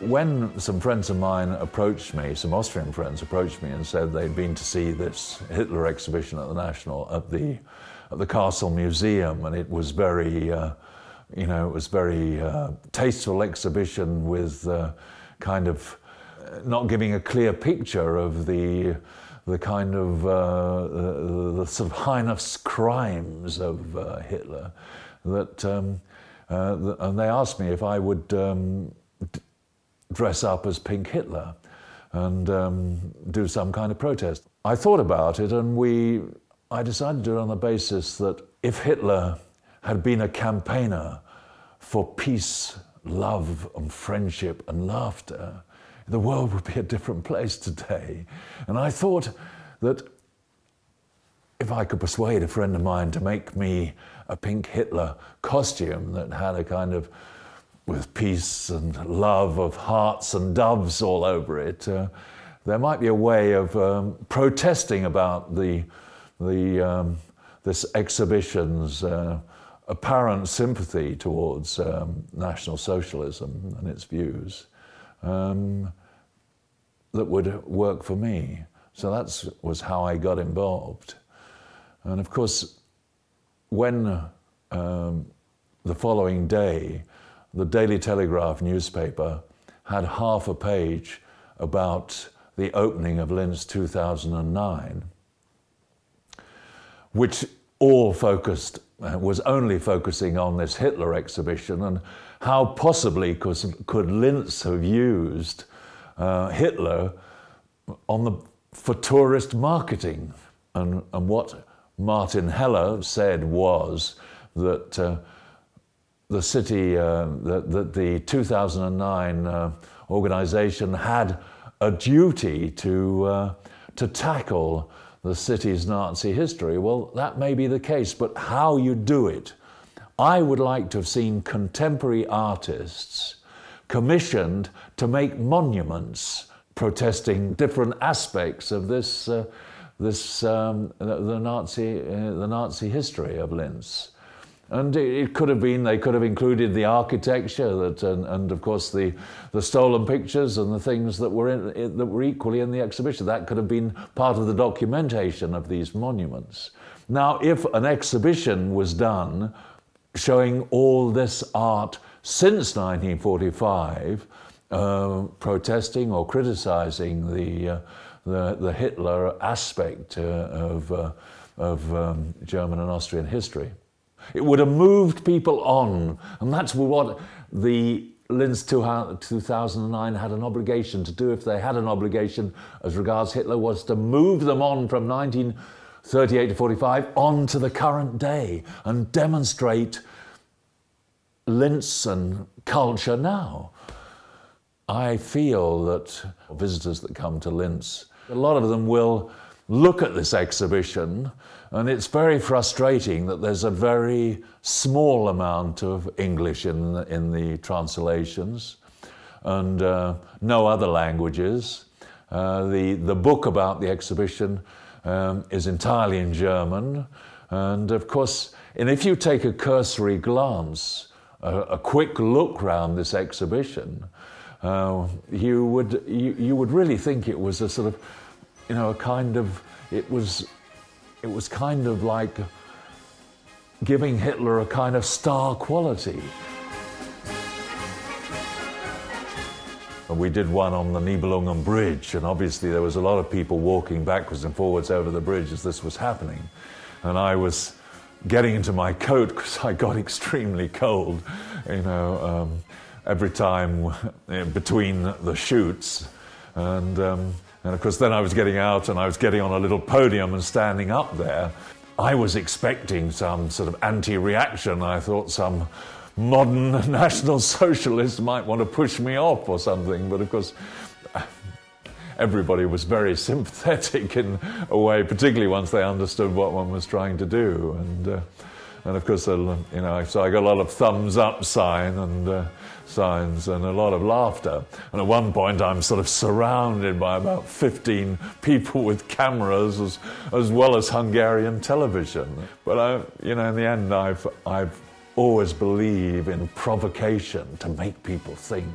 when some friends of mine approached me, some Austrian friends approached me and said they'd been to see this Hitler exhibition at the National, at the Castle Museum, and it was very, tasteful exhibition with kind of not giving a clear picture of the kind of the sort of heinous crimes of Hitler. And they asked me if I would dress up as Pink Hitler and do some kind of protest. I thought about it, and I decided to do it on the basis that if Hitler had been a campaigner for peace, love and friendship and laughter, the world would be a different place today. And I thought that if I could persuade a friend of mine to make me a Pink Hitler costume that had a kind of, with peace and love of hearts and doves all over it, there might be a way of protesting about this exhibition's apparent sympathy towards National Socialism and its views that would work for me. So that was how I got involved. And of course, when the following day, the Daily Telegraph newspaper had half a page about the opening of Linz 2009, which all was only focusing on this Hitler exhibition and how possibly could Linz have used Hitler for tourist marketing. And what Martin Heller said was that the city, that the 2009 organization had a duty to tackle the city's Nazi history. Well, that may be the case, but how you do it. I would like to have seen contemporary artists commissioned to make monuments protesting different aspects of the Nazi history of Linz. And it could have been, they could have included the architecture and of course the stolen pictures and the things that were equally in the exhibition. That could have been part of the documentation of these monuments. Now, if an exhibition was done showing all this art since 1945, protesting or criticizing the Hitler aspect of German and Austrian history, it would have moved people on, and that's what the Linz 2009 had an obligation to do. If they had an obligation as regards Hitler, was to move them on from 1938 to 45 on to the current day and demonstrate Linz and culture now. I feel that visitors that come to Linz, a lot of them will look at this exhibition, and it's very frustrating that there's a very small amount of English in the translations and no other languages. The book about the exhibition is entirely in German, and of course, if you take a cursory glance, a quick look round this exhibition, you would really think it was a sort of, it was kind of like giving Hitler a kind of star quality. We did one on the Nibelungen Bridge, and obviously there was a lot of people walking backwards and forwards over the bridge as this was happening. And I was getting into my coat because I got extremely cold, every time between the shoots. And of course then I was getting out and I was getting on a little podium and standing up there. I was expecting some sort of anti-reaction. I thought some modern National Socialist might want to push me off or something, but of course everybody was very sympathetic in a way, particularly once they understood what one was trying to do. And of course, so I got a lot of thumbs up signs and a lot of laughter. And at one point, I'm sort of surrounded by about 15 people with cameras, as well as Hungarian television. But in the end, I've always believed in provocation to make people think.